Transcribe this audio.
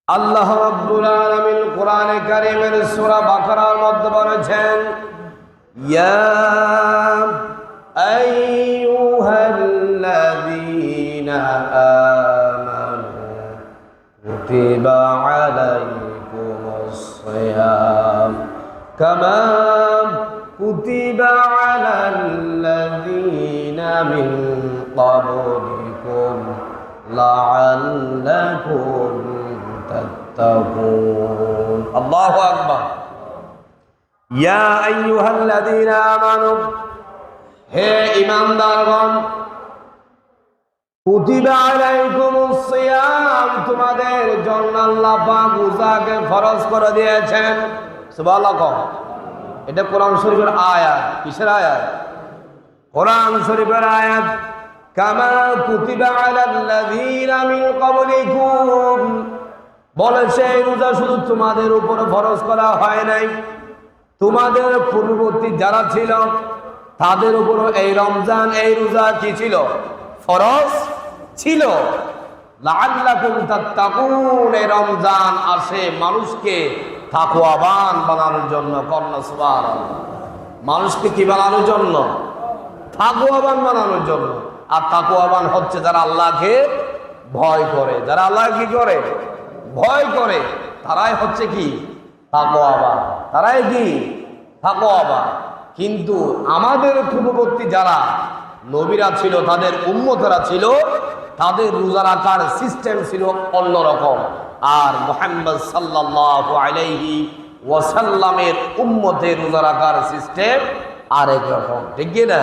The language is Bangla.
আল্লাহ রাব্বুল আলামিন কোরআনে কারীমের সূরা বাকারার মধ্যে বলেছেন, ইয়া আইয়ুহাল্লাযীনা আমানু কুতিবা আলাইকুমুস সিয়াম কামা কুতিবা আলাল্লাযীনা মিন ক্বাবলিকুম লাআল্লাকুম তাত্তাকুন। আল্লাহু আকবার। ইয়া আইয়ুহাল্লাযীনা আমানু, হে ঈমানদারগণ, কুতিবা আলাইকুমুস সিয়াম, তোমাদের জন্য আল্লাহ পাক রোজাকে ফরজ করে দিয়েছেন। সুবহানাল্লাহ। এটা কোরআন শরীফের আয়াত। কিসের আয়াত? কোরআন শরীফের আয়াত। কামা কুতিবা আলাল্লাযীনা মিন ক্বাবলিকুম, বলেছে রোজা শুধু তোমাদের উপরে ফরজ করা হয় নাই, তোমাদের পূর্ববর্তী যারা ছিল তাদের উপরও এই রমজান, এই রোজা কি ছিল? ফরজ ছিল। লাআল্লাকুম তাত্তাকুন, এই রমজান আসে মানুষকে তাকওয়াবান বানানোর জন্য। কন্যা সুবহানাল্লাহ। মানুষকে কি বানানোর জন্য? তাকওয়াবান বানানোর জন্য। আর তাকওয়াবান হচ্ছে যারা আল্লাহকে ভয় করে। যারা আল্লাহ কি করে? ভয় করে। তারাই হচ্ছে কি? তাকওয়াবান। তারাই কি? তাকওয়াবান। কিন্তু আমাদের পূর্ববর্তী যারা নবীরা ছিল, তাদের উম্মতেরা ছিল, তাদের রোজা রাখার সিস্টেম ছিল অন্যরকম। আর মুহাম্মদ সাল্লাল্লাহু আলাইহি ওয়াসাল্লামের উম্মতের রোজা রাখার সিস্টেম আরেক রকম। ঠিক না?